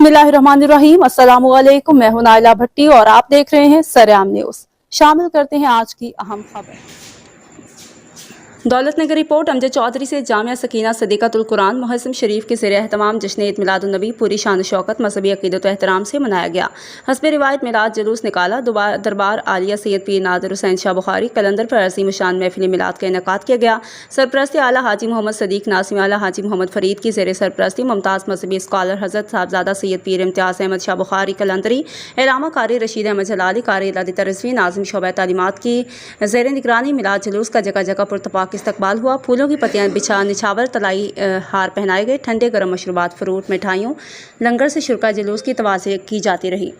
बिस्मिल्लाहिर्रहमानिर्रहीम। अस्सलामुअलैकुम। मैं हूं नाइला भट्टी और आप देख रहे हैं सरेआम न्यूज़। शामिल करते हैं आज की अहम खबर। दौलत नगर रिपोर्ट। अमजद चौधरी से जामिया सकीना सदीक़तुल कुरान मुहस्सिम शरीफ के ज़ेर एहतमाम जश्न ईद मिलादुन नबी पूरी शान शौकत मजहबी अक़ीदत व एहतराम से मनाया गया। हस्बे रिवायत मिलाद जुलूस निकाला। दरबार आलिया सैयद पीर नादिर हुसैन शाह बुखारी कलंदर पर अज़ीम शान महफिल मिलाद का इनेकाद किया गया। सरपरस्ती आला हाजी मोहम्मद सदीक नासिम आला हाजी मोहम्मद फरीद की ज़ेर सरपरस्ती मुमताज़ मजहबी स्कॉलर हज़रत साहबजादा सैयद पीर इम्तियाज़ अहमद शाह बुखारी कलंदरी, इलामा कारी रशीद अहमद जलाली, कारी लदिता रिज़वी नाज़िम शोबा तालीमात की ज़ेर निगरानी मिलाद जुलूस का जगह जगह पुरतपाक इस्तकबाल हुआ। फूलों की पत्तियां बिछा निछावर तलाई हार पहनाए गए। ठंडे गर्म मशरूबात, फ्रूट, मिठाइयों, लंगर से शुरा जुलूस की तवाज़े की जाती रही।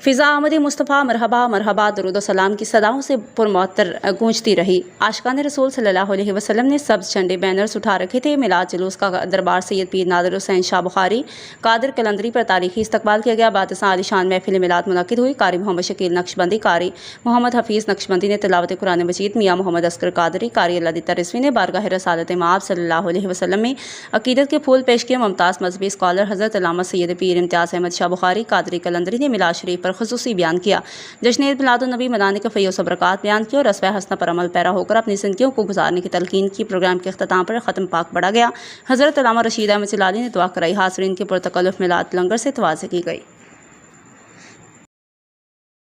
फ़िज़ा आमद मुस्तफ़ा मरहबा मरहबा दरूद सलाम की सदाओं से पुरमअतर गूंजती रही। आशिकान रसूल सल्लल्लाहु अलैहि वसल्लम ने सब्ज़ झंडे बैनर्स उठा रखे थे। मिलाद जुलूस का दरबार सैयद पीर नादिर हुसैन शाह बुखारी कादिर कलंदरी पर तारीखी इस्तकबाल किया गया। बादशाह आलिशान महफिल मिलाद मुनक़िद हुई। कारी मोहम्मद शकील नक्शबंदी, कारी मोहम्मद हफीज़ नक्शबंदी ने तिलावत कुरान मजीद, मियाँ मोहम्मद अस्कर कादरी, कारी लदिता रिज़वी ने बारगाह रसालत माब सल्लल्लाहु अलैहि वसल्लम में अक़ीदत के फूल पेश किए। मुमताज़ मजहबी स्कॉलर हज़रत अल्लामा सैयद पीर इम्तियाज़ अहमद शाह बुखारी कादरी कलंदरी ने मिलाद शरीफ पर ख़ुसूसी बयान किया। जश्न ईद मिलादुन नबी मनाने का फ़ैज़ व बरक़ात बयान किया और रस्वा हसना पर अमल पैरा होकर अपनी ज़िंदगियों को गुजारने की तलकीन की। प्रोग्राम के अख्ताम पर ख़त्म पाक पढ़ा गया। हज़रत अल्लामा रशीद अहमद जलाली ने दुआ कराई। हाज़रीन के पुरतकल्लुफ़ मिलाद लंगर से तवाज़े की गई।